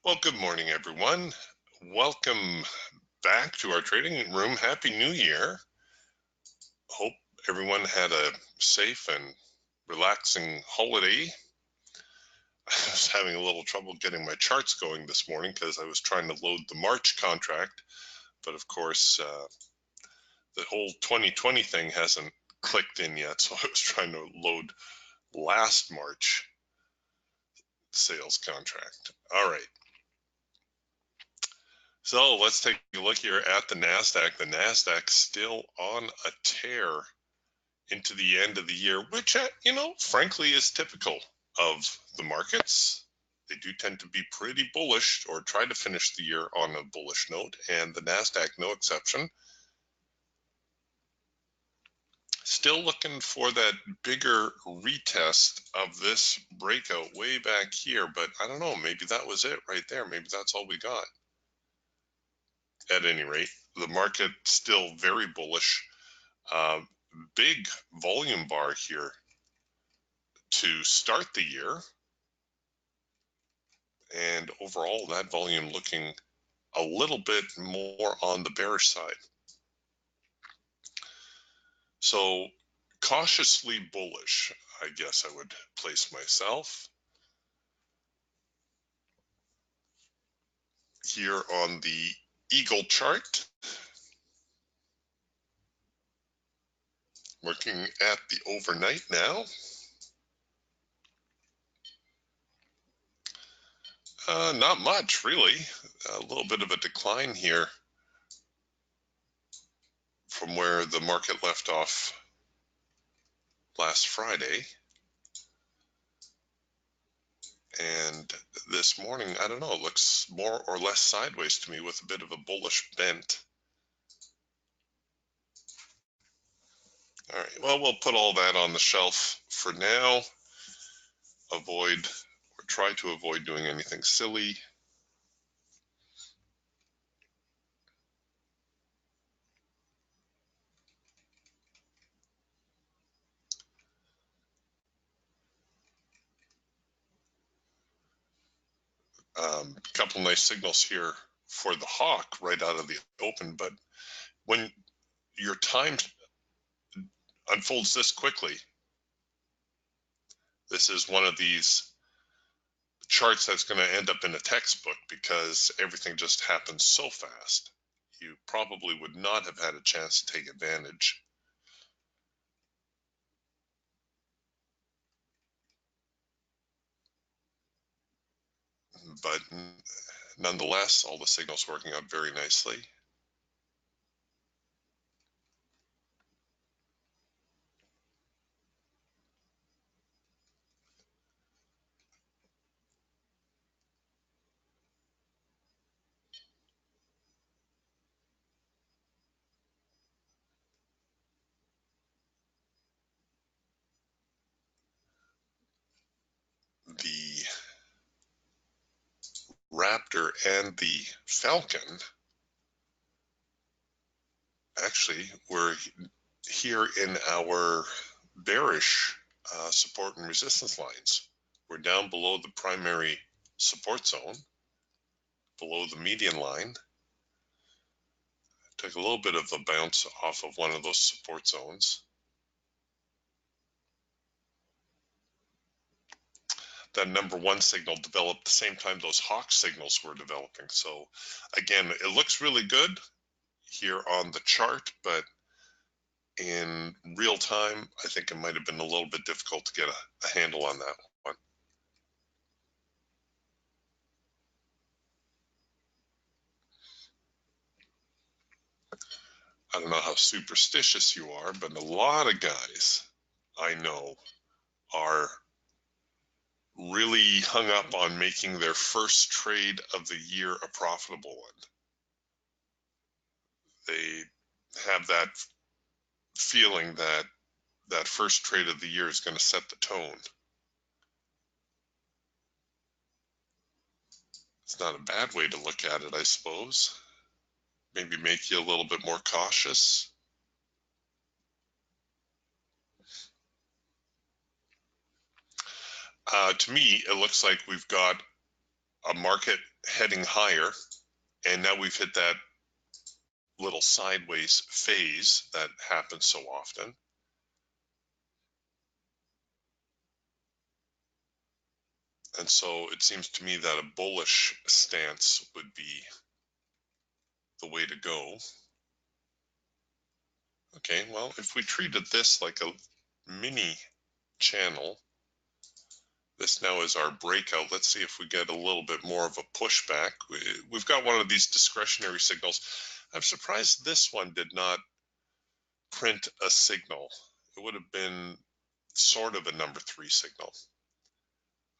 Well, good morning, everyone. Welcome back to our trading room. Happy New Year. Hope everyone had a safe and relaxing holiday. I was having a little trouble getting my charts going this morning because I was trying to load the March contract. But of course, the whole 2020 thing hasn't clicked in yet. So I was trying to load last March sales contract. All right. So let's take a look here at the NASDAQ. The NASDAQ's still on a tear into the end of the year, which, frankly is typical of the markets. They do tend to be pretty bullish or try to finish the year on a bullish note, and the NASDAQ no exception. Still looking for that bigger retest of this breakout way back here, but I don't know, maybe that was it right there. Maybe that's all we got. At any rate, the market still very bullish. Big volume bar here to start the year, and overall that volume looking a little bit more on the bearish side. So cautiously bullish, I guess I would place myself here on the Eagle chart. Looking at the overnight now. Not much, really. A little bit of a decline here from where the market left off last Friday. And this morning, I don't know, it looks more or less sideways to me with a bit of a bullish bent. All right, well, we'll put all that on the shelf for now. Avoid or try to avoid doing anything silly. Couple nice signals here for the hawk right out of the open, but when your time unfolds this quickly, this is one of these charts that's going to end up in a textbook because everything just happens so fast. You probably would not have had a chance to take advantage. But nonetheless, all the signals working out very nicely. The Raptor and the Falcon actually were here in our bearish support and resistance lines. We're down below the primary support zone, below the median line. Took a little bit of a bounce off of one of those support zones. That number one signal developed the same time those hawk signals were developing. So again, it looks really good here on the chart, but in real time, I think it might have been a little bit difficult to get a handle on that one. I don't know how superstitious you are, but a lot of guys I know are really hung up on making their first trade of the year a profitable one. They have that feeling that that first trade of the year is going to set the tone. It's not a bad way to look at it, I suppose. Maybe make you a little bit more cautious. To me, it looks like we've got a market heading higher, and now we've hit that little sideways phase that happens so often. And so it seems to me that a bullish stance would be the way to go. Okay, well, if we treated this like a mini channel, this now is our breakout. Let's see if we get a little bit more of a pushback. We've got one of these discretionary signals. I'm surprised this one did not print a signal. It would have been sort of a number 3 signal.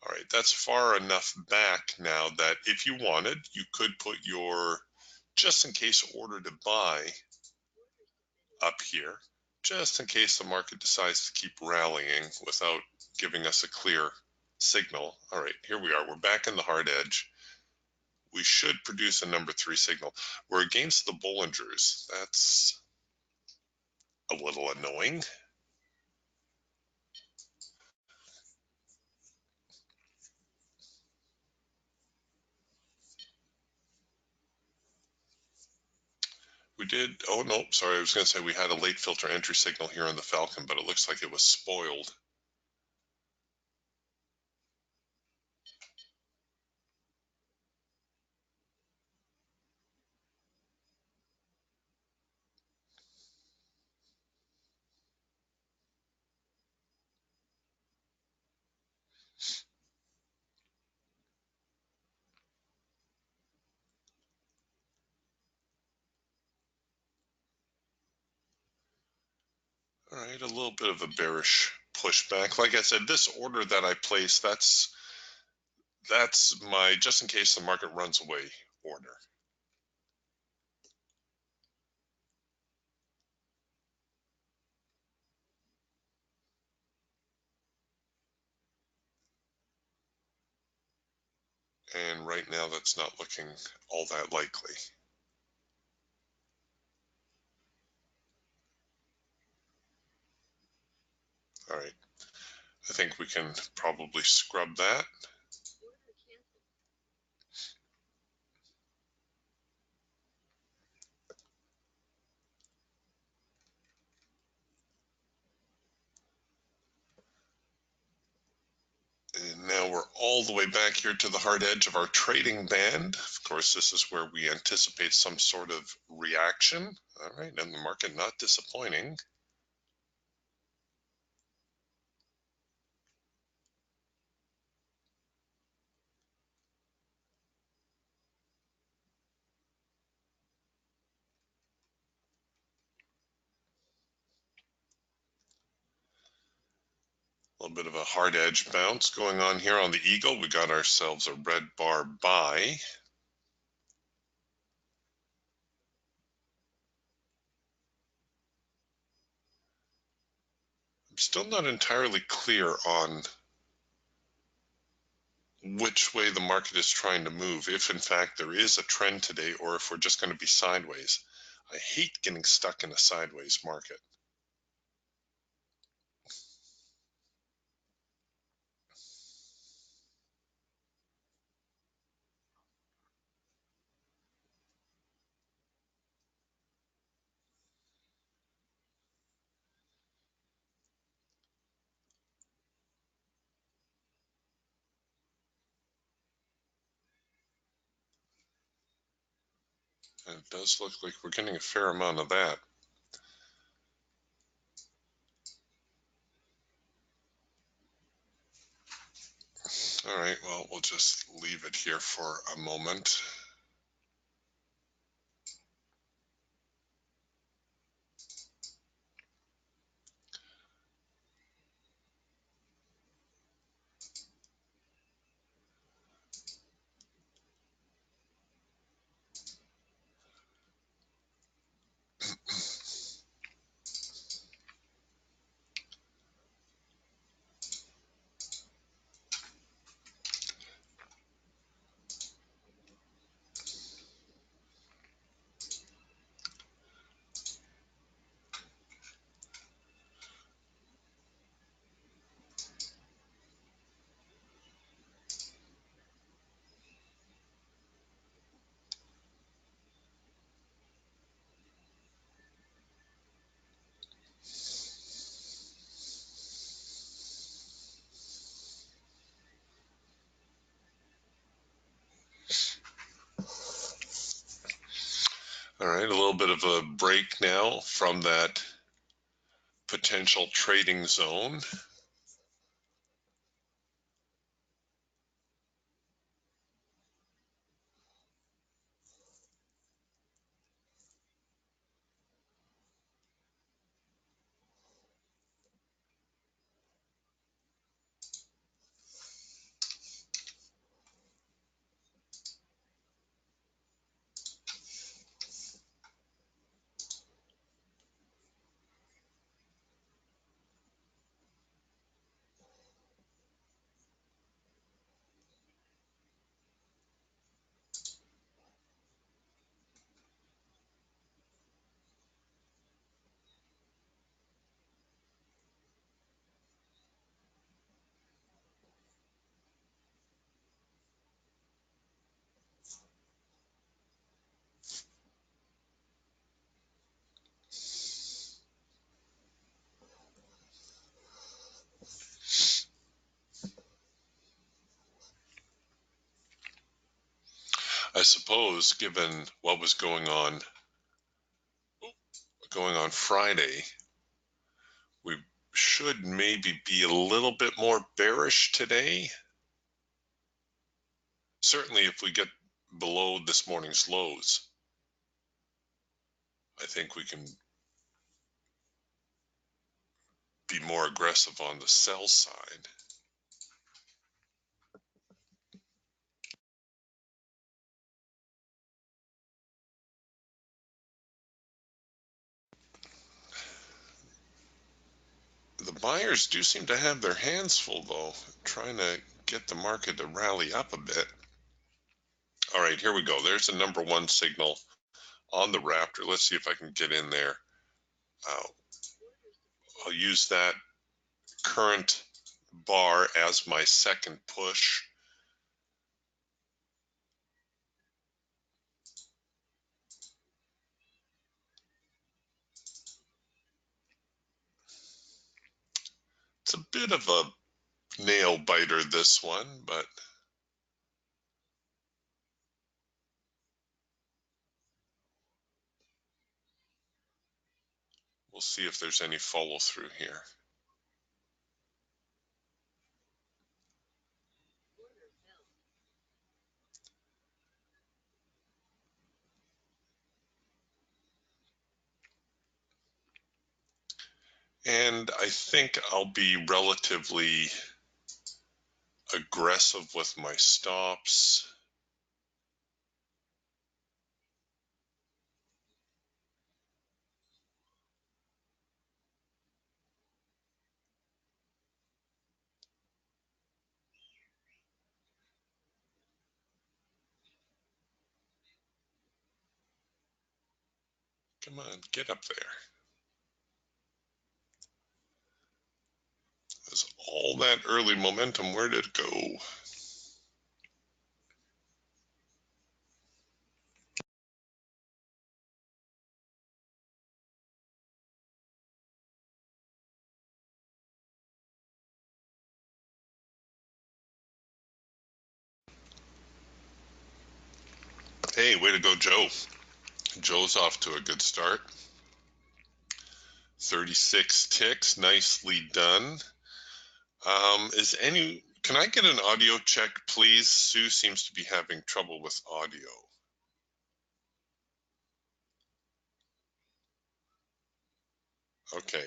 All right, that's far enough back now that if you wanted, you could put your just in case order to buy up here, just in case the market decides to keep rallying without giving us a clear signal. All right, here we are. We're back in the hard edge. We should produce a number 3 signal. We're against the Bollingers. That's a little annoying. We did, oh no, sorry, I was going to say we had a late filter entry signal here on the Falcon, but it looks like it was spoiled. All right, a little bit of a bearish pushback. Like I said, this order that I placed, that's my just in case the market runs away order. And right now that's not looking all that likely. All right, I think we can probably scrub that. And now we're all the way back here to the hard edge of our trading band. Of course, this is where we anticipate some sort of reaction. All right, and the market not disappointing. A little bit of a hard edge bounce going on here on the Eagle. We got ourselves a red bar buy. I'm still not entirely clear on which way the market is trying to move, if in fact there is a trend today or if we're just going to be sideways. I hate getting stuck in a sideways market. And it does look like we're getting a fair amount of that. All right, well, we'll just leave it here for a moment. All right, a little bit of a break now from that potential trading zone. I suppose, given what was going on Friday, we should maybe be a little bit more bearish today. Certainly if we get below this morning's lows, I think we can be more aggressive on the sell side. The buyers do seem to have their hands full, though, trying to get the market to rally up a bit. All right, here we go. There's the number one signal on the Raptor. Let's see if I can get in there. I'll use that current bar as my second push. It's a bit of a nail biter, this one, but we'll see if there's any follow through here. And I think I'll be relatively aggressive with my stops. Come on, get up there. There's all that early momentum. Where did it go? Hey, way to go, Joe. Joe's off to a good start. 36 ticks, nicely done. Can I get an audio check, please? Sue seems to be having trouble with audio. Okay.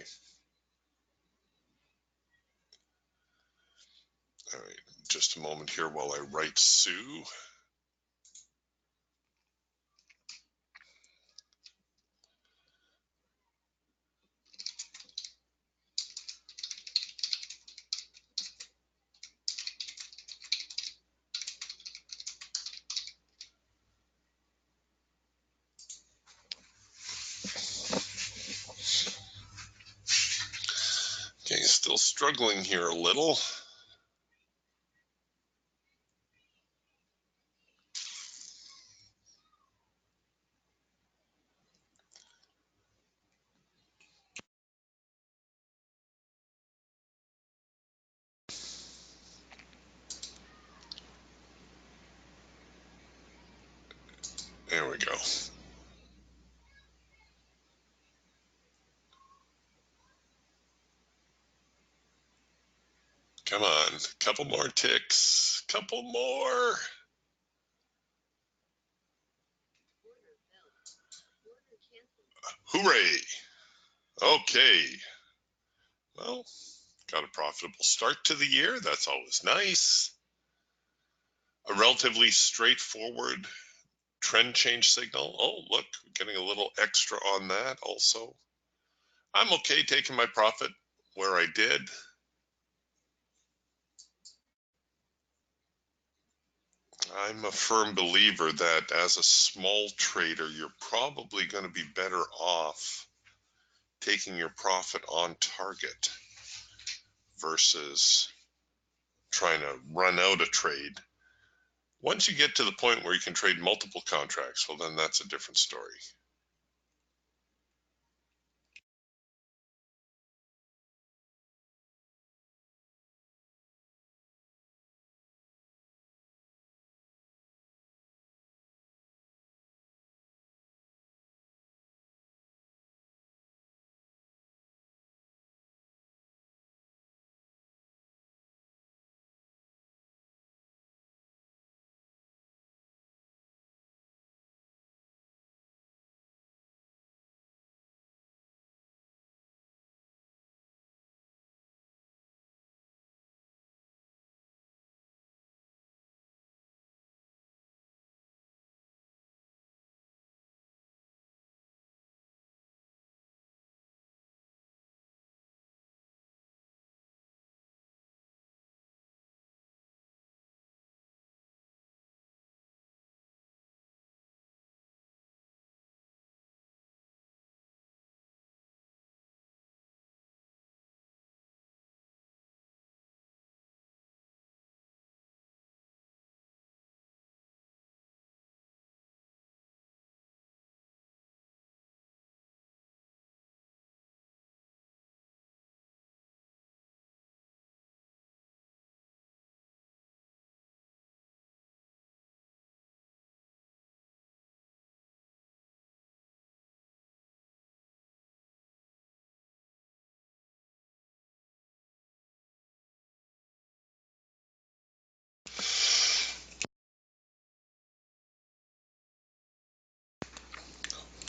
All right, just a moment here while I write Sue. Okay, still struggling here a little. There we go. Couple more ticks. Couple more. Hooray. Okay. Well, got a profitable start to the year. That's always nice. A relatively straightforward trend change signal. Oh, look, getting a little extra on that also. I'm okay taking my profit where I did. I'm a firm believer that as a small trader, you're probably going to be better off taking your profit on target versus trying to run out a trade. Once you get to the point where you can trade multiple contracts, well, then that's a different story.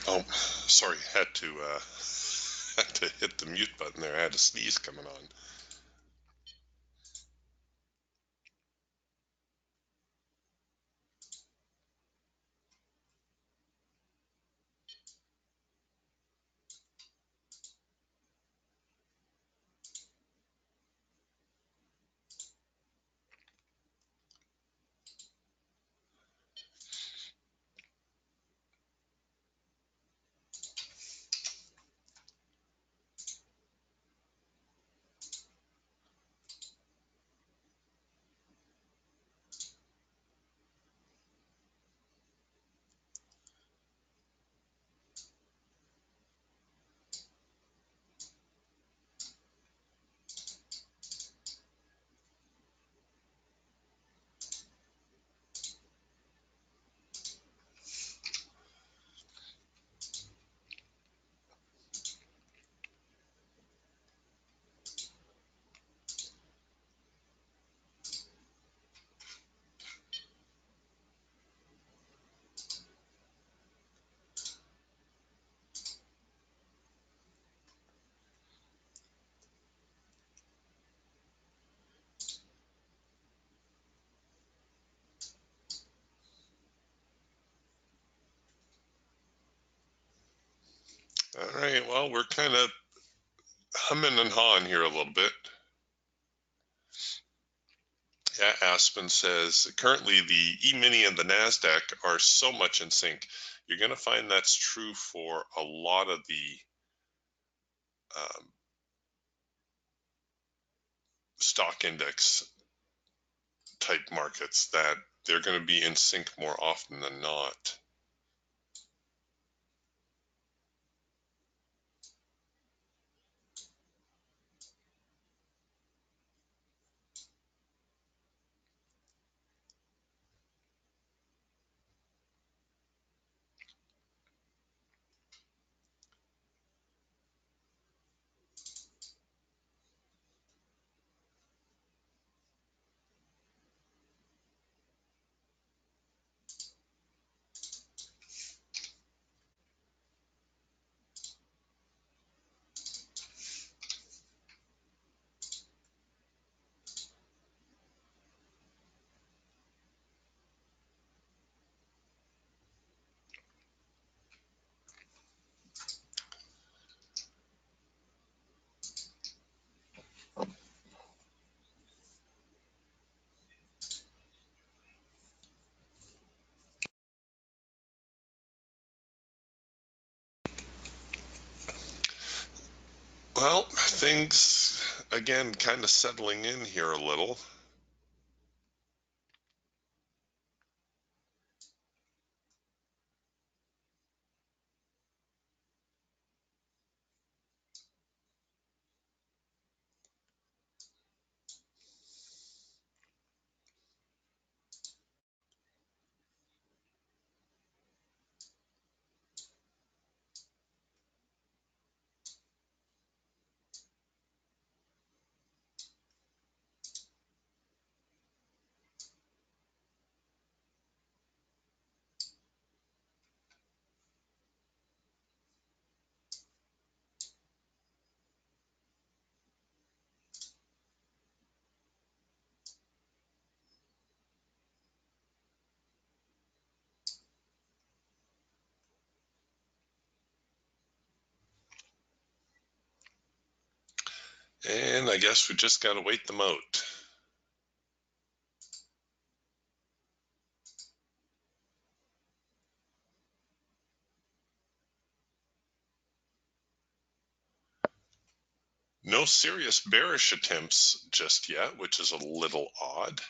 Oh, sorry, had to hit the mute button there. I had a sneeze coming on. All right, well, we're kind of humming and hawing here a little bit. Yeah, Aspen says, currently the E-mini and the NASDAQ are so much in sync. You're going to find that's true for a lot of the stock index type markets, that they're going to be in sync more often than not. Well, things again kind of settling in here a little. And I guess we just got to wait them out. No serious bearish attempts just yet, which is a little odd.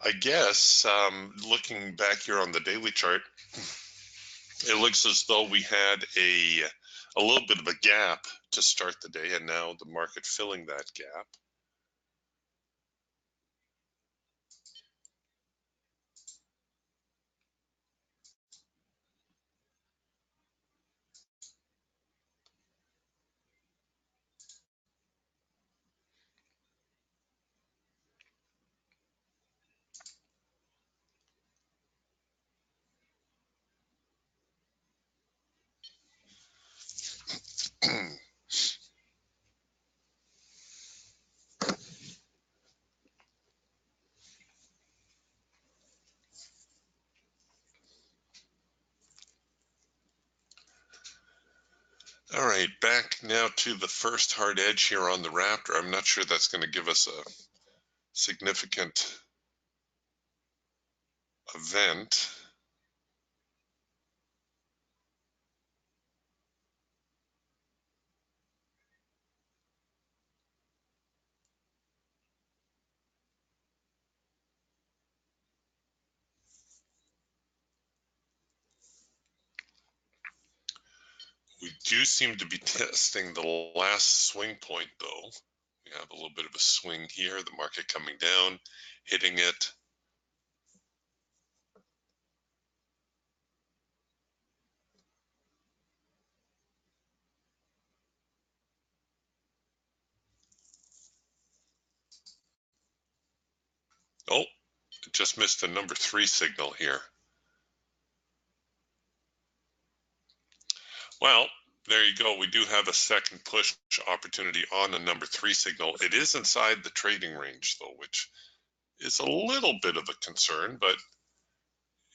I guess looking back here on the daily chart, it looks as though we had a little bit of a gap to start the day, and now the market filling that gap. All right, back now to the first hard edge here on the Raptor. I'm not sure that's going to give us a significant event. We do seem to be testing the last swing point, though. We have a little bit of a swing here, the market coming down, hitting it. Oh, just missed a number 3 signal here. Well, there you go. We do have a second push opportunity on a number 3 signal. It is inside the trading range, though, which is a little bit of a concern, but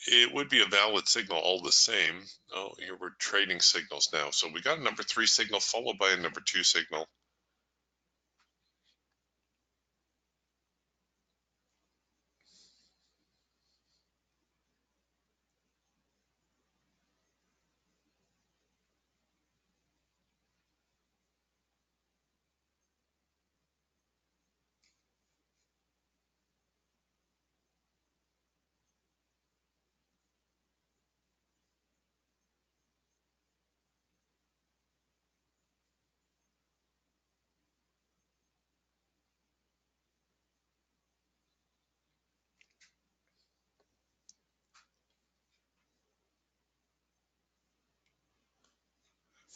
it would be a valid signal all the same. Oh, here we're trading signals now. So we got a number 3 signal followed by a number 2 signal.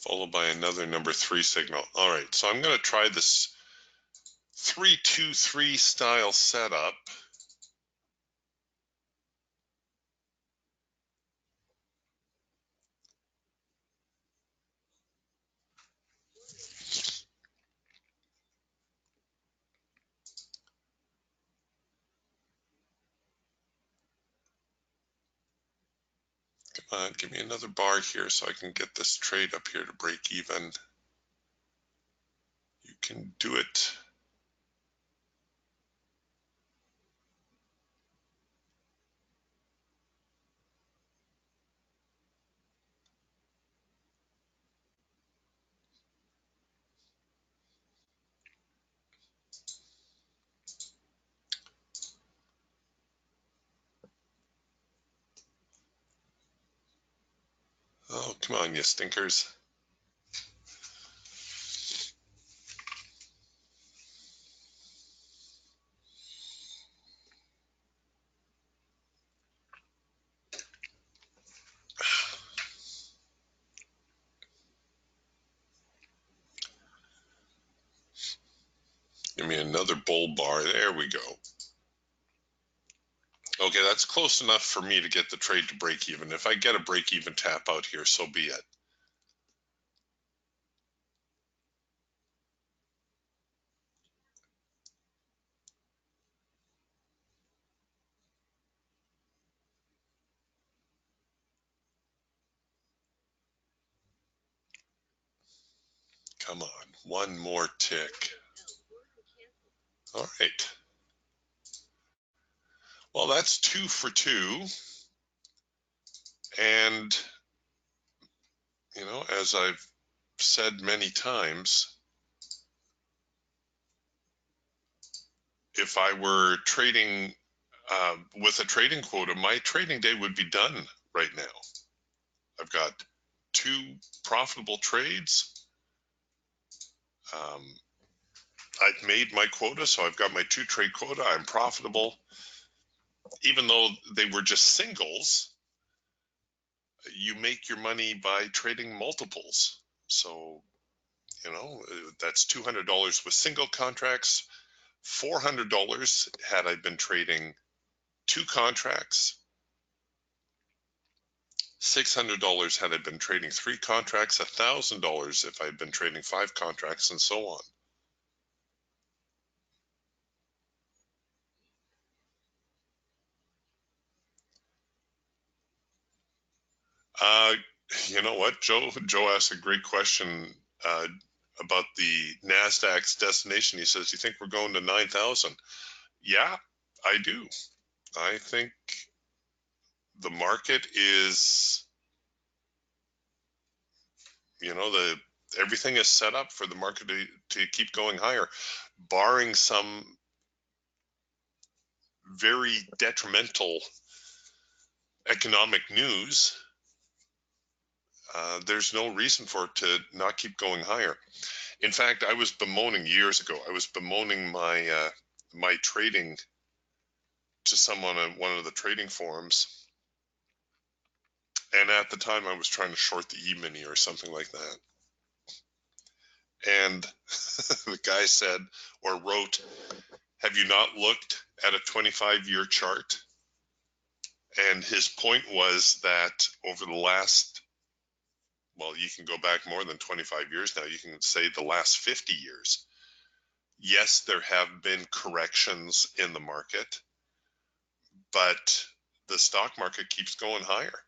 followed by another number 3 signal. All right, so I'm going to try this 3-2-3 style setup. Come on, give me another bar here so I can get this trade up here to break even. You can do it. Oh, come on, you stinkers. Give me another bull bar. There we go. Okay, that's close enough for me to get the trade to break even. If I get a break even tap out here, so be it. Come on, one more tick. All right. Well, that's 2 for 2. And, you know, as I've said many times, if I were trading with a trading quota, my trading day would be done right now. I've got 2 profitable trades. I've made my quota, so I've got my 2 trade quota. I'm profitable. Even though they were just singles, you make your money by trading multiples. So, you know, that's $200 with single contracts, $400 had I been trading 2 contracts, $600 had I been trading 3 contracts, $1,000 if I'd been trading 5 contracts, and so on. You know what, Joe asked a great question about the NASDAQ's destination. He says, you think we're going to 9,000? Yeah, I do. I think the market is, you know, everything is set up for the market to keep going higher, barring some very detrimental economic news. There's no reason for it to not keep going higher. In fact, I was bemoaning years ago, I was bemoaning my my trading to someone on one of the trading forums. And at the time I was trying to short the E-mini or something like that. And the guy said or wrote, have you not looked at a 25-year chart? And his point was that over the last, well, you can go back more than 25 years now, you can say the last 50 years. Yes, there have been corrections in the market, but the stock market keeps going higher.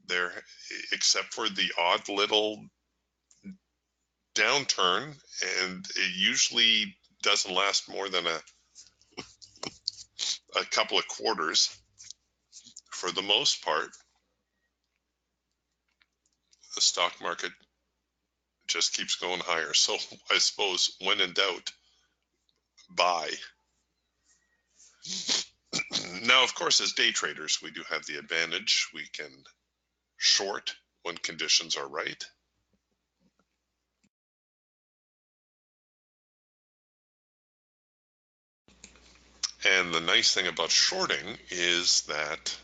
There, except for the odd little downturn, and it usually doesn't last more than a couple of quarters. For the most part, the stock market just keeps going higher. So I suppose when in doubt, buy. Now, of course, as day traders, we do have the advantage. We can short when conditions are right. And the nice thing about shorting is that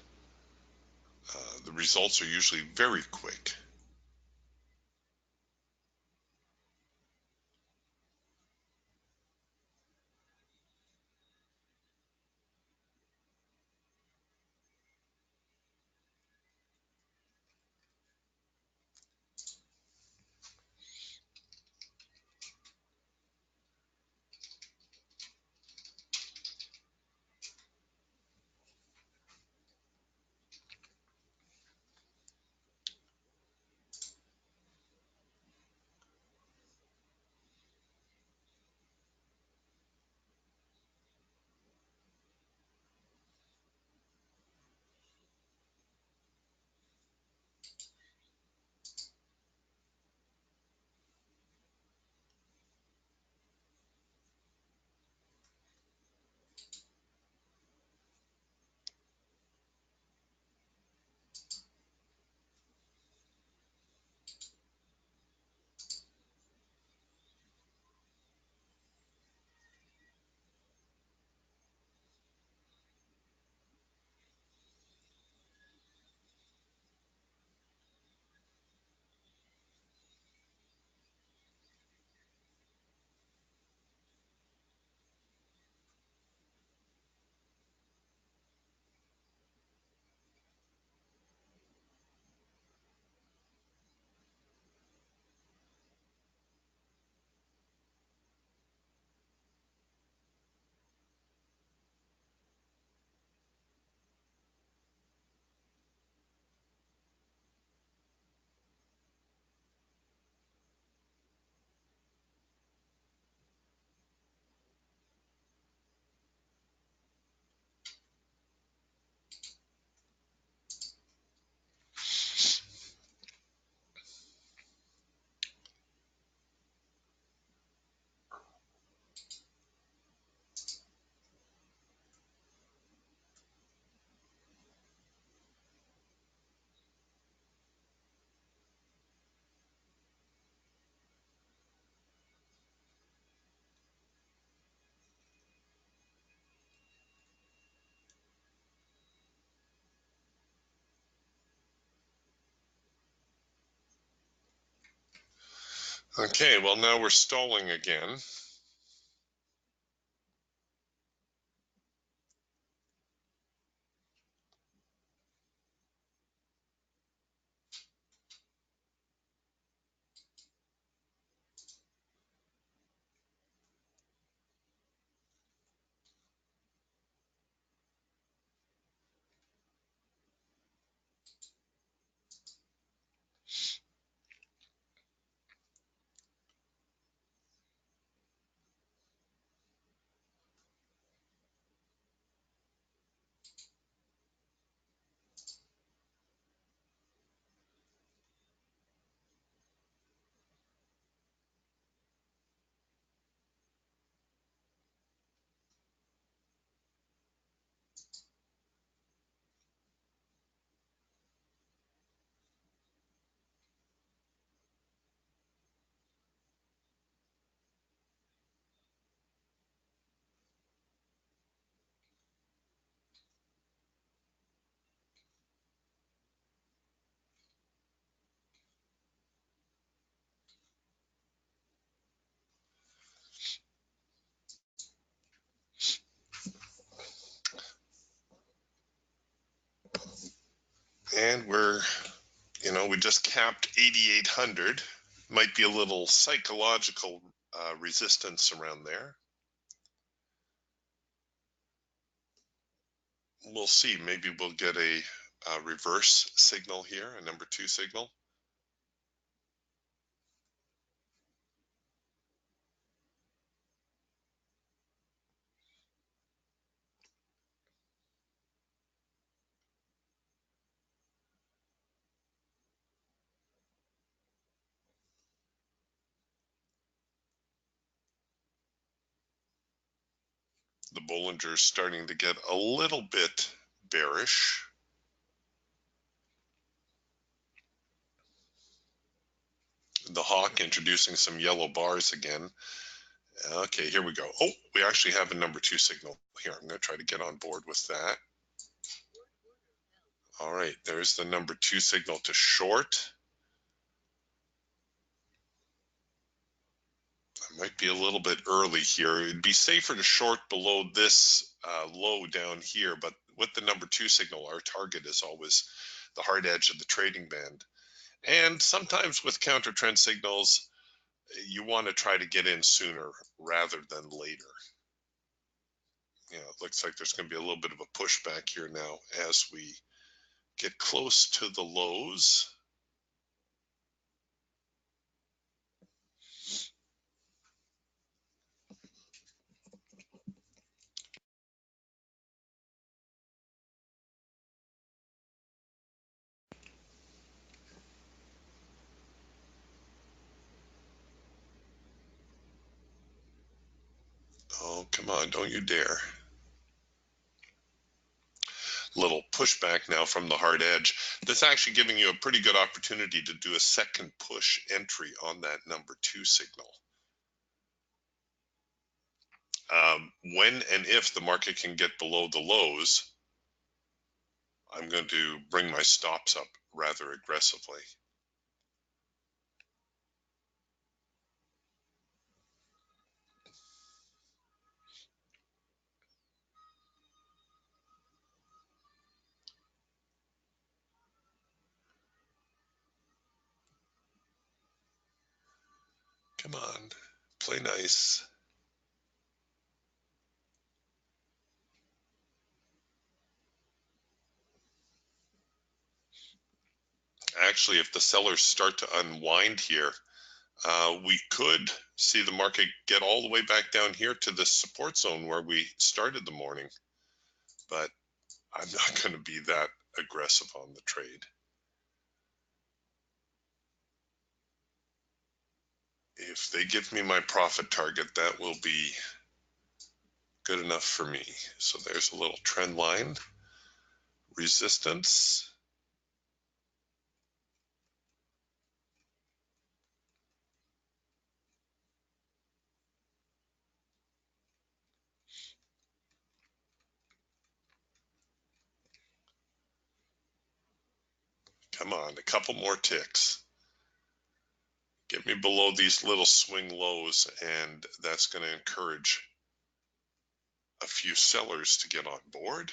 the results are usually very quick. Okay, well, now we're stalling again. And we just capped 8,800. Might be a little psychological resistance around there. We'll see. Maybe we'll get a reverse signal here, a number 2 signal. The Bollinger's starting to get a little bit bearish. The hawk introducing some yellow bars again. Okay, here we go. Oh, we actually have a number 2 signal here. I'm going to try to get on board with that. All right, there's the number 2 signal to short. I might be a little bit early here. It'd be safer to short below this low down here, but with the number 2 signal, our target is always the hard edge of the trading band. And sometimes with counter trend signals, you want to try to get in sooner rather than later. It looks like there's going to be a little bit of a pushback here now as we get close to the lows. Oh, come on, don't you dare. Little pushback now from the hard edge. That's actually giving you a pretty good opportunity to do a second push entry on that number 2 signal. When and if the market can get below the lows, I'm going to bring my stops up rather aggressively. Come on, play nice. Actually, if the sellers start to unwind here, we could see the market get all the way back down here to the support zone where we started the morning. But I'm not going to be that aggressive on the trade. If they give me my profit target, that will be good enough for me. So there's a little trend line, resistance. Come on, a couple more ticks. Get me below these little swing lows, and that's going to encourage a few sellers to get on board.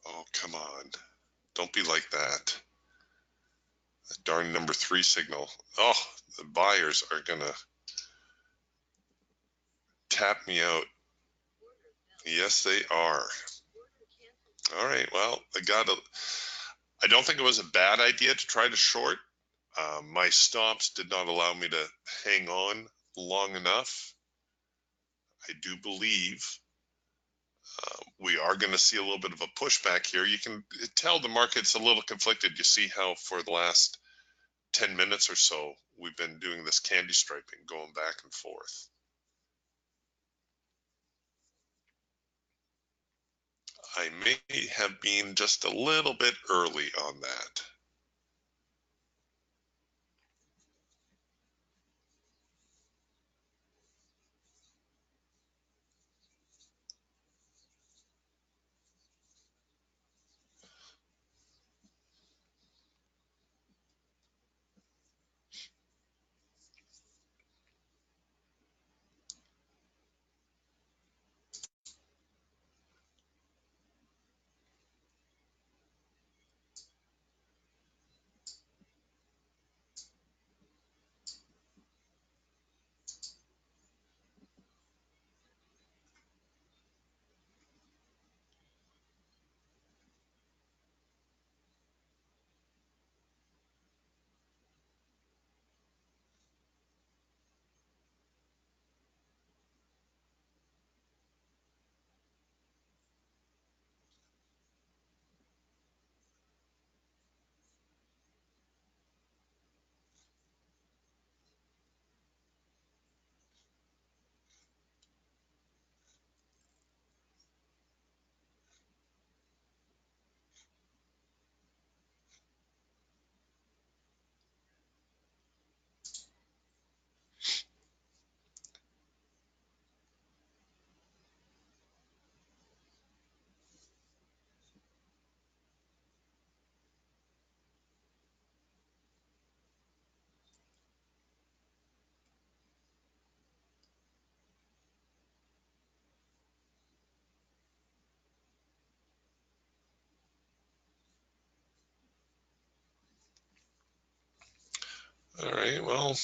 Oh, come on. Don't be like that. That darn number 3 signal. Oh, the buyers are going to tap me out. Yes, they are. All right, well, I don't think it was a bad idea to try to short. My stops did not allow me to hang on long enough. I do believe we are going to see a little bit of a pushback here. You can tell the market's a little conflicted. You see how for the last 10 minutes or so, we've been doing this candy striping, going back and forth. I may have been just a little bit early on that. All right, well,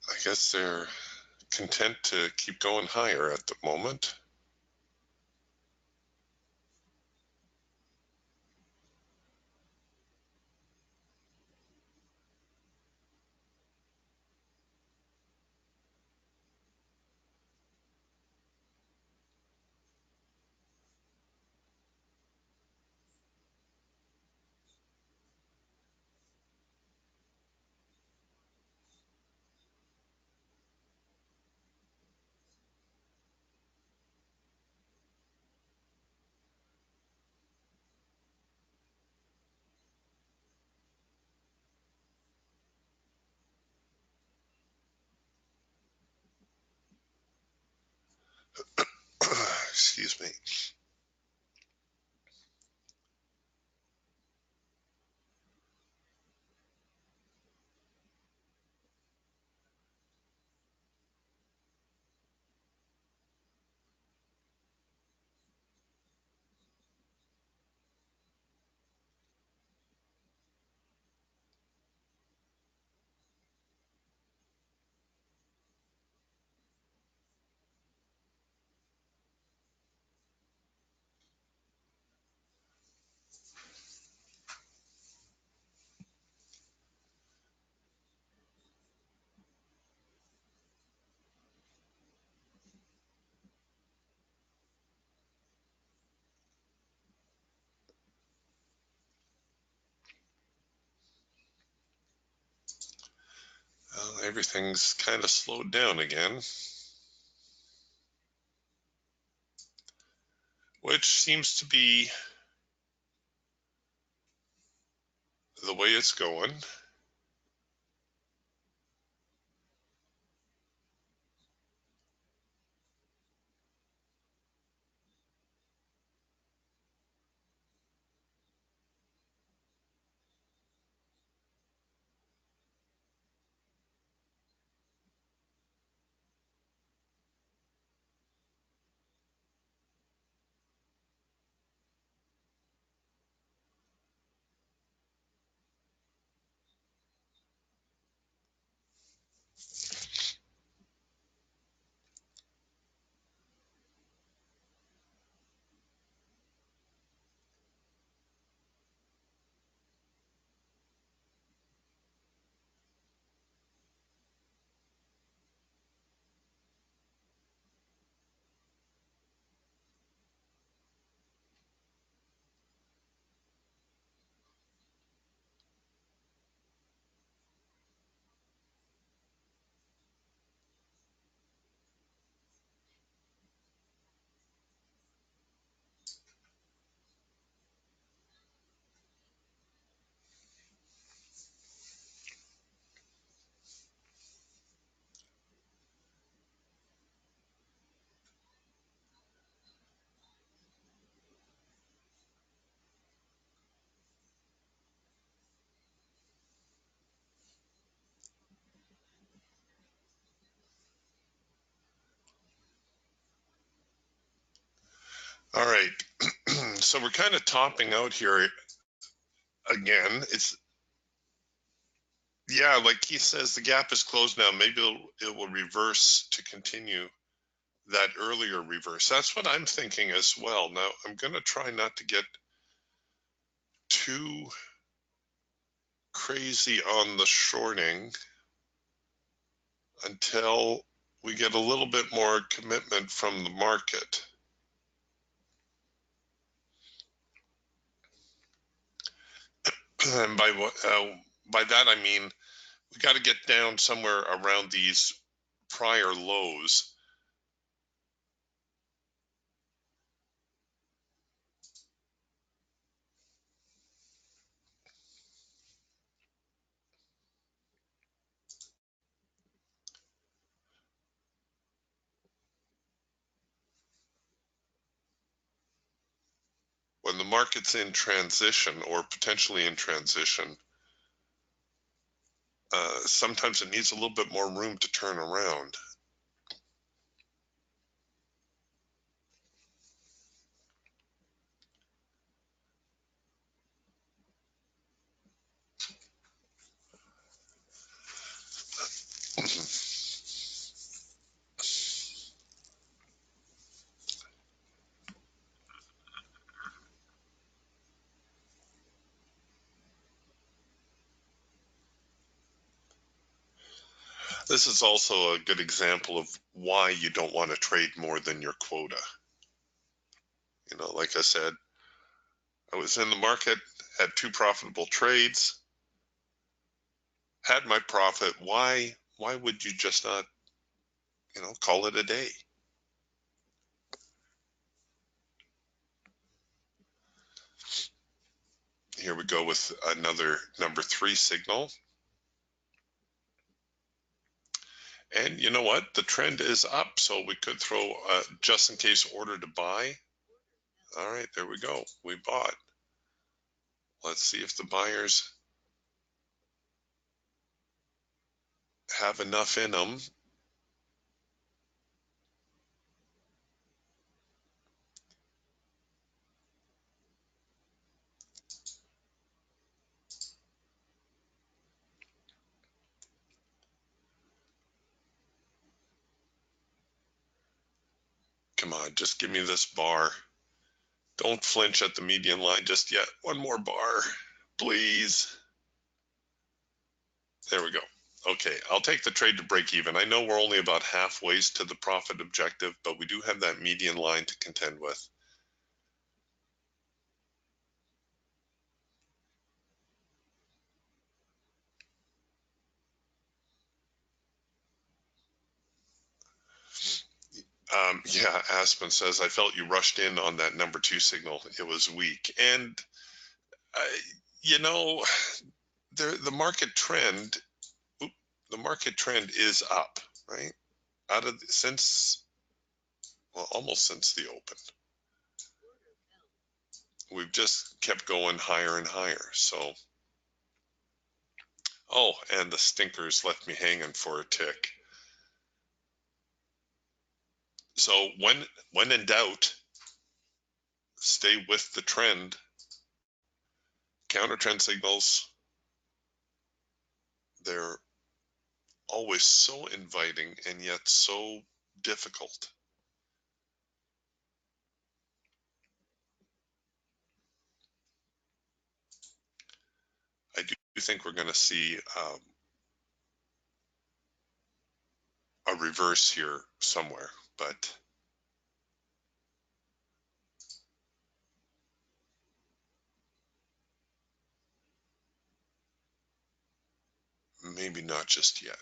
I guess they're content to keep going higher at the moment. Excuse me. Well, everything's kind of slowed down again, which seems to be the way it's going. All right, so we're kind of topping out here again. Yeah, like he says, the gap is closed now. Maybe it will reverse to continue that earlier reverse. That's what I'm thinking as well. Now, I'm going to try not to get too crazy on the shorting until we get a little bit more commitment from the market. And by that I mean we got to get down somewhere around these prior lows. When the market's in transition or potentially in transition, sometimes it needs a little bit more room to turn around. This is also a good example of why you don't want to trade more than your quota. You know, like I said, I was in the market, had 2 profitable trades, had my profit. Why would you just not, call it a day? Here we go with another number 3 signal. And you know what? The trend is up, so we could throw a just in case order to buy. All right, there we go. We bought. Let's see if the buyers have enough in them. Come on, just give me this bar. Don't flinch at the median line just yet. One more bar, please. There we go. Okay, I'll take the trade to break even. I know we're only about halfway to the profit objective, but we do have that median line to contend with. Yeah, Aspen says, I felt you rushed in on that number 2 signal. It was weak. And, uh, you know, the market trend, the market trend is up, right? Since, well, almost since the open. We've just kept going higher and higher. So, oh, and the stinkers left me hanging for a tick. So when in doubt, stay with the trend. Counter trend signals, they're always so inviting and yet so difficult. I do think we're going to see a reverse here somewhere, but maybe not just yet.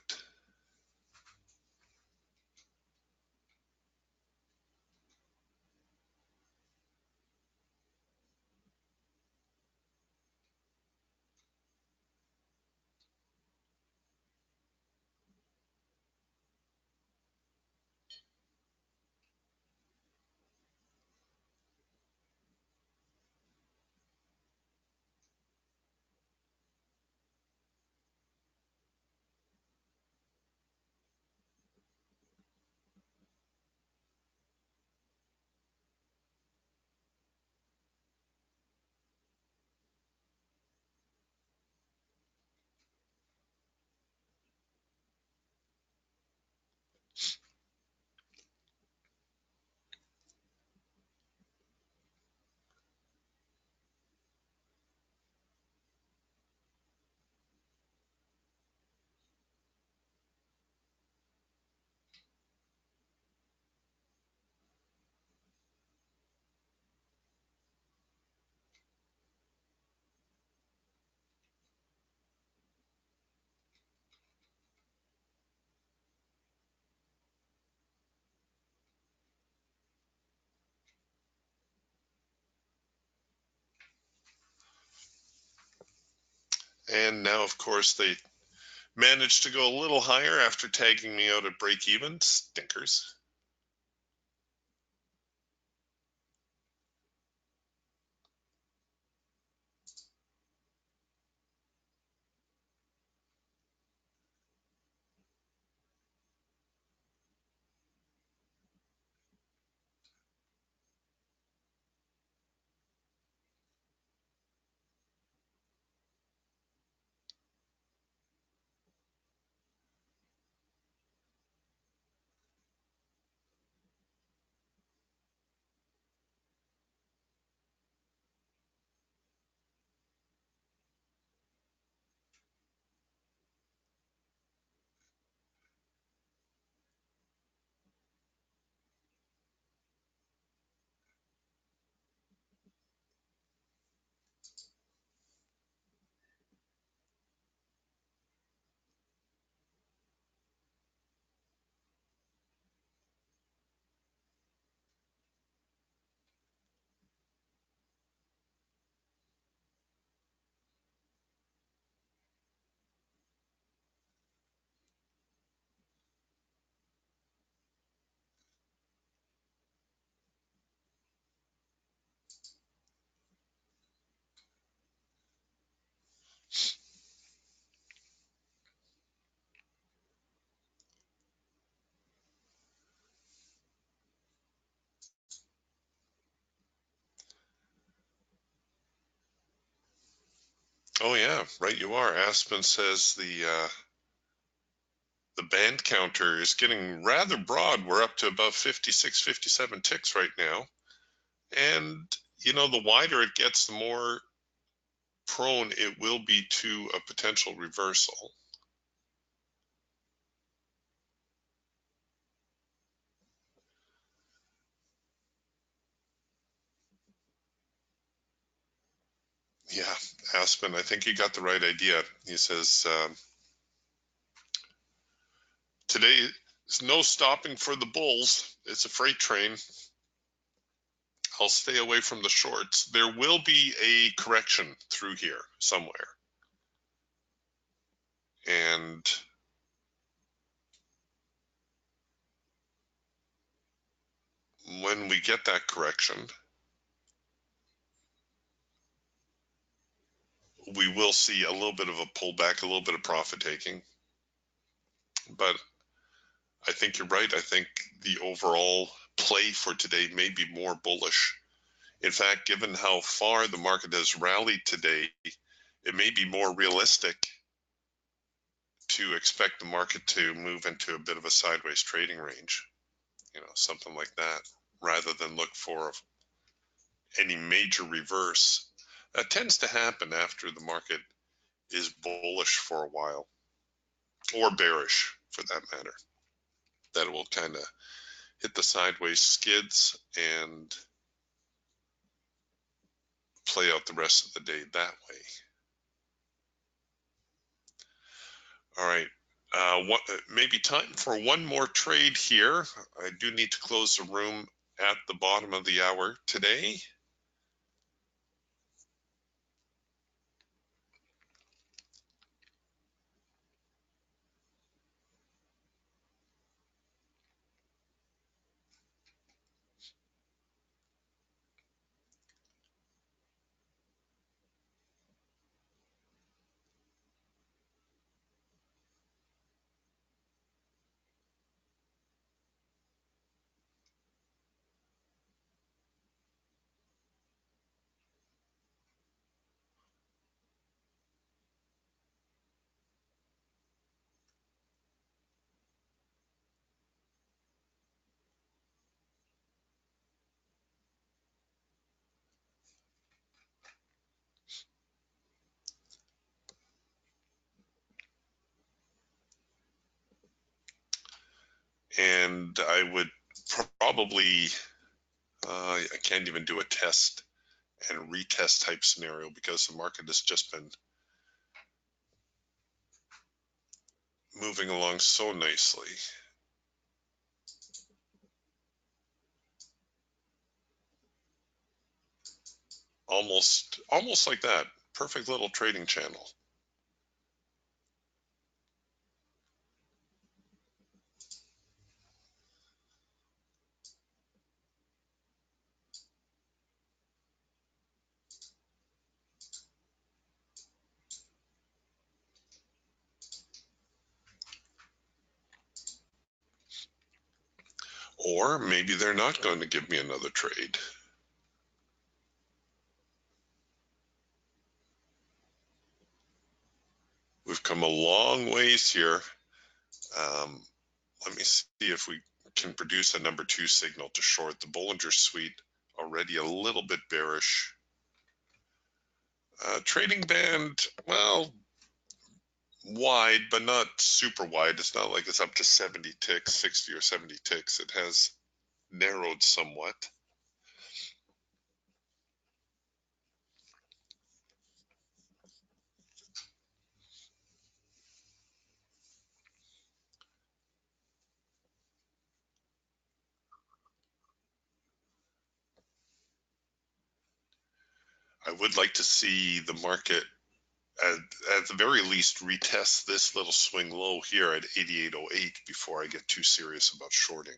And now, of course, they managed to go a little higher after tagging me out at break even. Stinkers. Oh yeah, right you are. Aspen says the band counter is getting rather broad. We're up to about 56, 57 ticks right now. And, you know, the wider it gets, the more prone it will be to a potential reversal. Yeah, Aspen, I think you got the right idea. He says, today is no stopping for the bulls. It's a freight train. I'll stay away from the shorts. There will be a correction through here somewhere. And when we get that correction, we will see a little bit of a pullback, a little bit of profit taking. But I think you're right. I think the overall play for today may be more bullish. In fact, given how far the market has rallied today, it may be more realistic to expect the market to move into a bit of a sideways trading range, something like that, rather than look for any major reverse. That tends to happen after the market is bullish for a while, or bearish for that matter. That will kind of hit the sideways skids and play out the rest of the day that way. All right, maybe time for one more trade here. I do need to close the room at the bottom of the hour today. And I would probably, I can't even do a test and retest type scenario because the market has just been moving along so nicely. Almost like that. Perfect little trading channel. Or maybe they're not going to give me another trade. We've come a long ways here. Let me see if we can produce a number 2 signal to short. The Bollinger Suite already a little bit bearish. Trading band, well, wide, but not super wide. It's not like it's up to 70 ticks, 60 or 70 ticks. It has narrowed somewhat. I would like to see the market at the very least retest this little swing low here at 88.08 before I get too serious about shorting.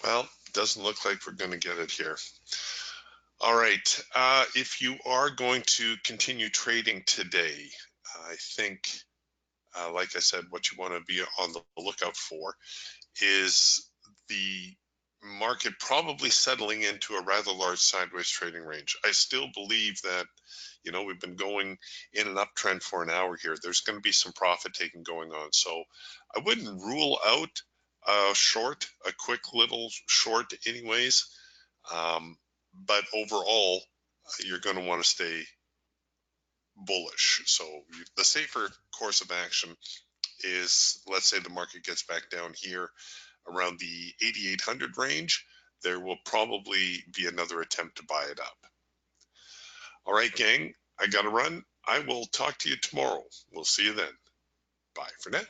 Well, doesn't look like we're going to get it here. All right. If you are going to continue trading today, I think, like I said, what you want to be on the lookout for is the market probably settling into a rather large sideways trading range. I still believe that, we've been going in an uptrend for an hour here. There's going to be some profit taking going on. So I wouldn't rule out a quick little short anyways. But overall, you're going to want to stay bullish. So the safer course of action is, let's say the market gets back down here around the 8,800 range, there will probably be another attempt to buy it up. All right, gang, I got to run. I will talk to you tomorrow. We'll see you then. Bye for now.